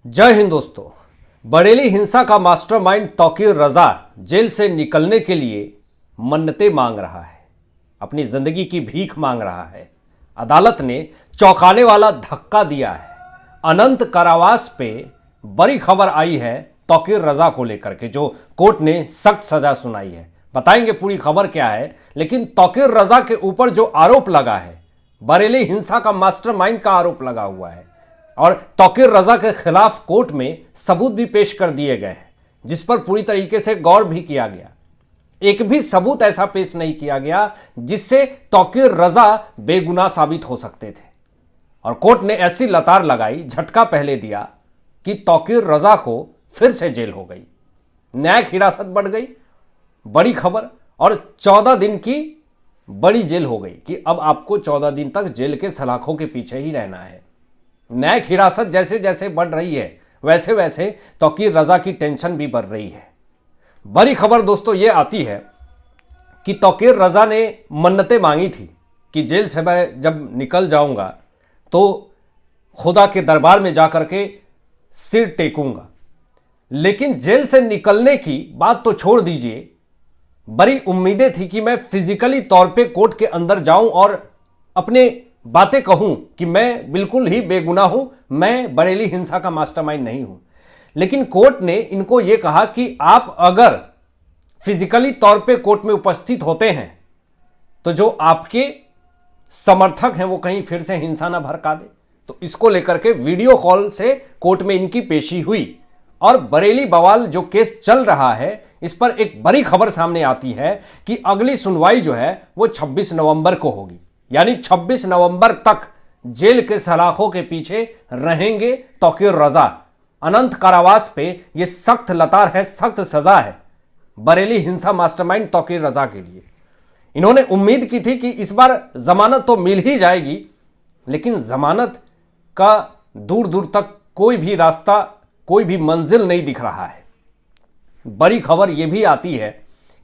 जय हिंद दोस्तों। बरेली हिंसा का मास्टरमाइंड तौकीर रजा जेल से निकलने के लिए मन्नतें मांग रहा है, अपनी जिंदगी की भीख मांग रहा है। अदालत ने चौंकाने वाला धक्का दिया है। अनंत कारावास पे बड़ी खबर आई है तौकीर रजा को लेकर के, जो कोर्ट ने सख्त सजा सुनाई है। बताएंगे पूरी खबर क्या है, लेकिन तौकीर रजा के ऊपर जो आरोप लगा है, बरेली हिंसा का मास्टरमाइंड का आरोप लगा हुआ है और तौकीर रजा के खिलाफ कोर्ट में सबूत भी पेश कर दिए गए हैं, जिस पर पूरी तरीके से गौर भी किया गया। एक भी सबूत ऐसा पेश नहीं किया गया जिससे तौकीर रजा बेगुनाह साबित हो सकते थे। और कोर्ट ने ऐसी लतार लगाई, झटका पहले दिया कि तौकीर रजा को फिर से जेल हो गई, न्यायिक हिरासत बढ़ गई। बड़ी खबर। और 14 दिन की बड़ी जेल हो गई कि अब आपको 14 दिन तक जेल के सलाखों के पीछे ही रहना है। न्यायिक हिरासत जैसे जैसे बढ़ रही है, वैसे वैसे तौकीर रजा की टेंशन भी बढ़ रही है। बड़ी खबर दोस्तों ये आती है कि तौकीर रजा ने मन्नतें मांगी थी कि जेल से मैं जब निकल जाऊंगा तो खुदा के दरबार में जाकर के सिर टेकूंगा। लेकिन जेल से निकलने की बात तो छोड़ दीजिए, बड़ी उम्मीदें थी कि मैं फिजिकली तौर पे कोर्ट के अंदर जाऊं और अपने बातें कहूं कि मैं बिल्कुल ही बेगुनाह हूं, मैं बरेली हिंसा का मास्टरमाइंड नहीं हूं। लेकिन कोर्ट ने इनको यह कहा कि आप अगर फिजिकली तौर पे कोर्ट में उपस्थित होते हैं तो जो आपके समर्थक हैं वो कहीं फिर से हिंसा ना भड़का दे। तो इसको लेकर के वीडियो कॉल से कोर्ट में इनकी पेशी हुई और बरेली बवाल जो केस चल रहा है, इस पर एक बड़ी खबर सामने आती है कि अगली सुनवाई जो है वो 26 नवंबर को होगी। यानी 26 नवंबर तक जेल के सलाखों के पीछे रहेंगे तौकीर रजा। अनंत कारावास पे ये सख्त लतार है, सख्त सजा है बरेली हिंसा मास्टरमाइंड तौकीर रजा के लिए। इन्होंने उम्मीद की थी कि इस बार जमानत तो मिल ही जाएगी, लेकिन जमानत का दूर दूर तक कोई भी रास्ता, कोई भी मंजिल नहीं दिख रहा है। बड़ी खबर यह भी आती है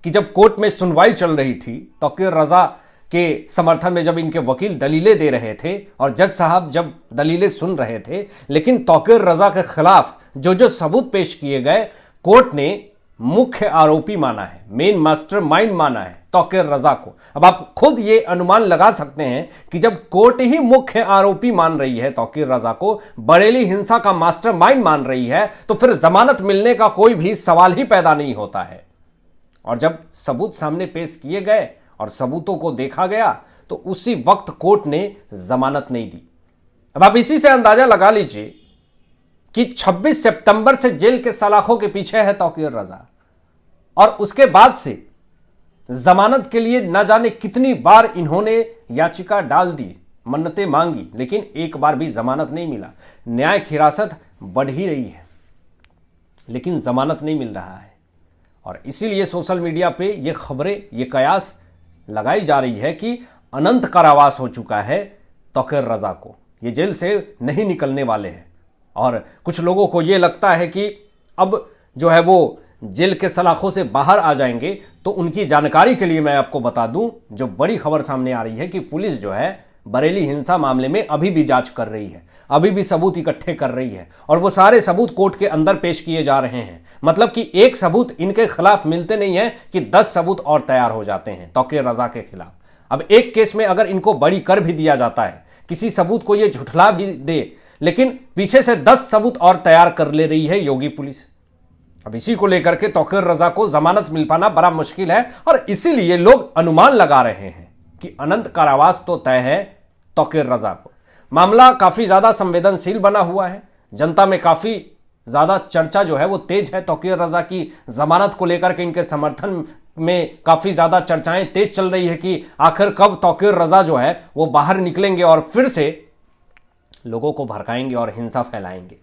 कि जब कोर्ट में सुनवाई चल रही थी, तौकीर रजा के समर्थन में जब इनके वकील दलीलें दे रहे थे और जज साहब जब दलीलें सुन रहे थे, लेकिन तौकीर रजा के खिलाफ जो जो सबूत पेश किए गए, कोर्ट ने मुख्य आरोपी माना है, मेन मास्टरमाइंड माना है तौकीर रजा को। अब आप खुद ये अनुमान लगा सकते हैं कि जब कोर्ट ही मुख्य आरोपी मान रही है तौकीर रजा को, बरेली हिंसा का मास्टरमाइंड मान रही है, तो फिर जमानत मिलने का कोई भी सवाल ही पैदा नहीं होता है। और जब सबूत सामने पेश किए गए और सबूतों को देखा गया तो उसी वक्त कोर्ट ने जमानत नहीं दी। अब आप इसी से अंदाजा लगा लीजिए कि 26 सितंबर से जेल के सलाखों के पीछे है तौकीर रजा, और उसके बाद से जमानत के लिए न जाने कितनी बार इन्होंने याचिका डाल दी, मन्नतें मांगी, लेकिन एक बार भी जमानत नहीं मिला। न्यायिक हिरासत बढ़ ही रही है लेकिन जमानत नहीं मिल रहा है। और इसीलिए सोशल मीडिया पे ये खबरें, ये कयास लगाई जा रही है कि अनंत कारावास हो चुका है तौकीर रजा को, ये जेल से नहीं निकलने वाले हैं। और कुछ लोगों को ये लगता है कि अब जो है वो जेल के सलाखों से बाहर आ जाएंगे। तो उनकी जानकारी के लिए मैं आपको बता दूं, जो बड़ी खबर सामने आ रही है कि पुलिस जो है बरेली हिंसा मामले में अभी भी जांच कर रही है, अभी भी सबूत इकट्ठे कर रही है, और वो सारे सबूत कोर्ट के अंदर पेश किए जा रहे हैं। मतलब कि एक सबूत इनके खिलाफ मिलते नहीं है कि 10 सबूत और तैयार हो जाते हैं तौकीर रजा के खिलाफ। अब एक केस में अगर इनको बरी कर भी दिया जाता है, किसी सबूत को ये झुठला भी दे, लेकिन पीछे से 10 सबूत और तैयार कर ले रही है योगी पुलिस। अब इसी को लेकर के तौकीर रजा को जमानत मिल पाना बड़ा मुश्किल है, और इसीलिए लोग अनुमान लगा रहे हैं कि अनंत कारावास तो तय है तौकीर रजा को। मामला काफी ज्यादा संवेदनशील बना हुआ है, जनता में काफी ज्यादा चर्चा जो है वो तेज है तौकीर रजा की जमानत को लेकर के। इनके समर्थन में काफी ज्यादा चर्चाएं तेज चल रही है कि आखिर कब तौकीर रजा जो है वो बाहर निकलेंगे और फिर से लोगों को भड़काएंगे और हिंसा फैलाएंगे।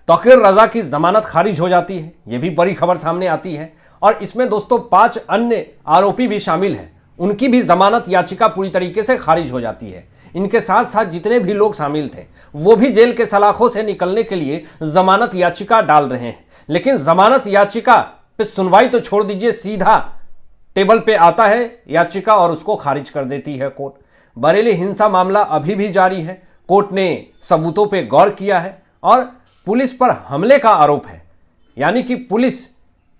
तौकीर रजा की जमानत खारिज हो जाती है, यह भी बड़ी खबर सामने आती है। और इसमें दोस्तों 5 अन्य आरोपी भी शामिल हैं, उनकी भी जमानत याचिका पूरी तरीके से खारिज हो जाती है। इनके साथ साथ जितने भी लोग शामिल थे वो भी जेल के सलाखों से निकलने के लिए जमानत याचिका डाल रहे हैं। लेकिन जमानत याचिका पे सुनवाई तो छोड़ दीजिए, सीधा टेबल पे आता है याचिका और उसको खारिज कर देती है कोर्ट। बरेली हिंसा मामला अभी भी जारी है, कोर्ट ने सबूतों पे गौर किया है और पुलिस पर हमले का आरोप है, यानी कि पुलिस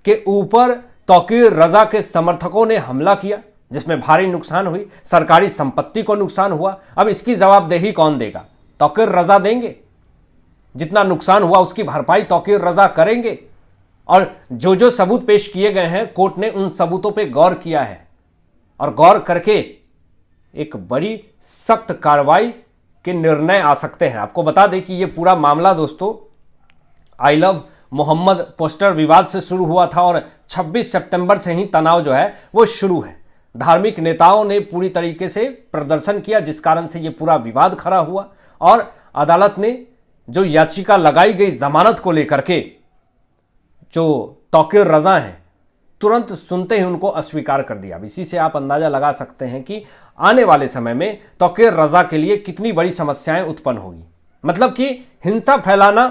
के ऊपर तौकीर रजा के समर्थकों ने हमला किया जिसमें भारी नुकसान हुई, सरकारी संपत्ति को नुकसान हुआ। अब इसकी जवाबदेही कौन देगा? तौकीर रजा देंगे? जितना नुकसान हुआ उसकी भरपाई तौकीर रजा करेंगे? और जो जो सबूत पेश किए गए हैं, कोर्ट ने उन सबूतों पे गौर किया है और गौर करके एक बड़ी सख्त कार्रवाई के निर्णय आ सकते हैं। आपको बता दें कि यह पूरा मामला दोस्तों आई लव मोहम्मद पोस्टर विवाद से शुरू हुआ था और 26 सितंबर से ही तनाव जो है वो शुरू है। धार्मिक नेताओं ने पूरी तरीके से प्रदर्शन किया जिस कारण से यह पूरा विवाद खड़ा हुआ और अदालत ने जो याचिका लगाई गई जमानत को लेकर के, जो तौकीर रजा हैं, तुरंत सुनते ही उनको अस्वीकार कर दिया। अब इसी से आप अंदाजा लगा सकते हैं कि आने वाले समय में तौकीर रजा के लिए कितनी बड़ी समस्याएं उत्पन्न होगी। मतलब कि हिंसा फैलाना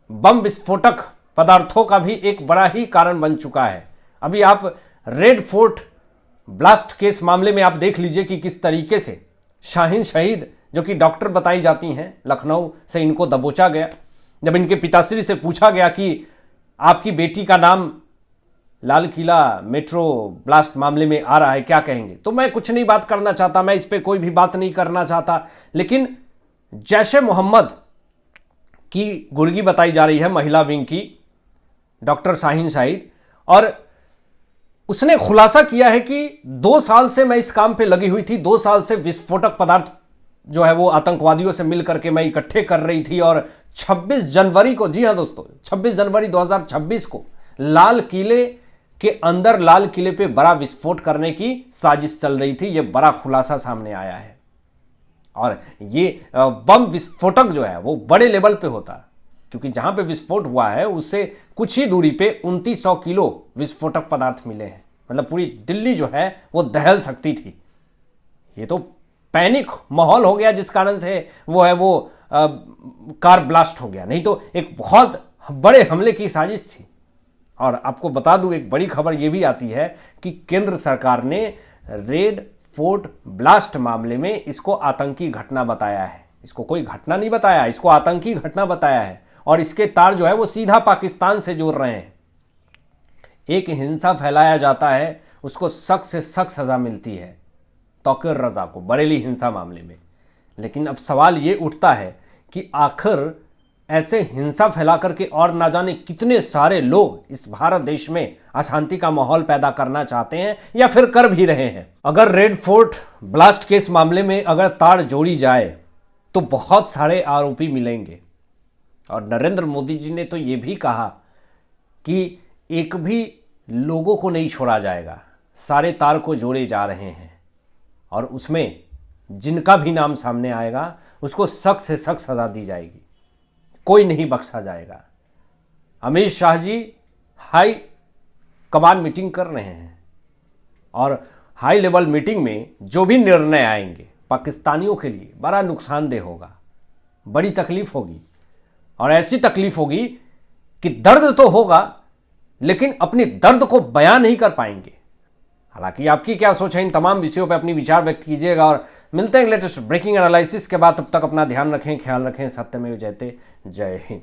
बम विस्फोटक पदार्थों का भी एक बड़ा ही कारण बन चुका है। अभी आप रेड फोर्ट ब्लास्ट केस मामले में आप देख लीजिए कि किस तरीके से शाहीन शहीद, जो कि डॉक्टर बताई जाती हैं, लखनऊ से इनको दबोचा गया। जब इनके पिताश्री से पूछा गया कि आपकी बेटी का नाम लाल किला मेट्रो ब्लास्ट मामले में आ रहा है, क्या कहेंगे? तो मैं कुछ नहीं बात करना चाहता, मैं इस पर कोई भी बात नहीं करना चाहता। लेकिन जैश ए मोहम्मद की गुर्गी बताई जा रही है महिला विंग की, डॉक्टर शाहीन शाहिद, और उसने खुलासा किया है कि 2 साल से मैं इस काम पे लगी हुई थी। 2 साल से विस्फोटक पदार्थ जो है वो आतंकवादियों से मिलकर के मैं इकट्ठे कर रही थी और 26 जनवरी को, जी हां दोस्तों, 26 जनवरी 2026 को लाल किले के अंदर, लाल किले पे बड़ा विस्फोट करने की साजिश चल रही थी। यह बड़ा खुलासा सामने आया है। और ये बम विस्फोटक जो है वो बड़े लेवल पे होता है, क्योंकि जहां पे विस्फोट हुआ है उससे कुछ ही दूरी पे 2900 किलो विस्फोटक पदार्थ मिले हैं। मतलब पूरी दिल्ली जो है वो दहल सकती थी। ये तो पैनिक माहौल हो गया जिस कारण से वो कार ब्लास्ट हो गया, नहीं तो एक बहुत बड़े हमले की साजिश थी। और आपको बता दूं, एक बड़ी खबर यह भी आती है कि केंद्र सरकार ने रेड फोर्ट ब्लास्ट मामले में इसको आतंकी घटना बताया है। इसको कोई घटना नहीं बताया, इसको आतंकी घटना बताया है। और इसके तार जो है वो सीधा पाकिस्तान से जोड़ रहे हैं। एक हिंसा फैलाया जाता है, उसको सख्त से सख्त सजा मिलती है तौकीर रजा को, बरेली हिंसा मामले में। लेकिन अब सवाल ये उठता है कि आखिर ऐसे हिंसा फैला करके और ना जाने कितने सारे लोग इस भारत देश में अशांति का माहौल पैदा करना चाहते हैं या फिर कर भी रहे हैं। अगर रेड फोर्ट ब्लास्ट केस मामले में अगर तार जोड़ी जाए तो बहुत सारे आरोपी मिलेंगे। और नरेंद्र मोदी जी ने तो ये भी कहा कि एक भी लोगों को नहीं छोड़ा जाएगा, सारे तार को जोड़े जा रहे हैं और उसमें जिनका भी नाम सामने आएगा उसको सख्त से सख्त सजा दी जाएगी, कोई नहीं बख्शा जाएगा। Amit Shah ji high command meeting कर रहे हैं और हाई लेवल मीटिंग में जो भी निर्णय आएंगे पाकिस्तानियों के लिए बड़ा नुकसानदेह होगा, बड़ी तकलीफ होगी। और ऐसी तकलीफ होगी कि दर्द तो होगा लेकिन अपनी दर्द को बयान नहीं कर पाएंगे। हालांकि आपकी क्या सोच है इन तमाम विषयों पर अपनी विचार व्यक्त कीजिएगा और मिलते हैं लेटेस्ट ब्रेकिंग एनालिसिस के बाद। तब तक अपना ध्यान रखें, ख्याल रखें। सत्यमेव जयते। जय हिंद।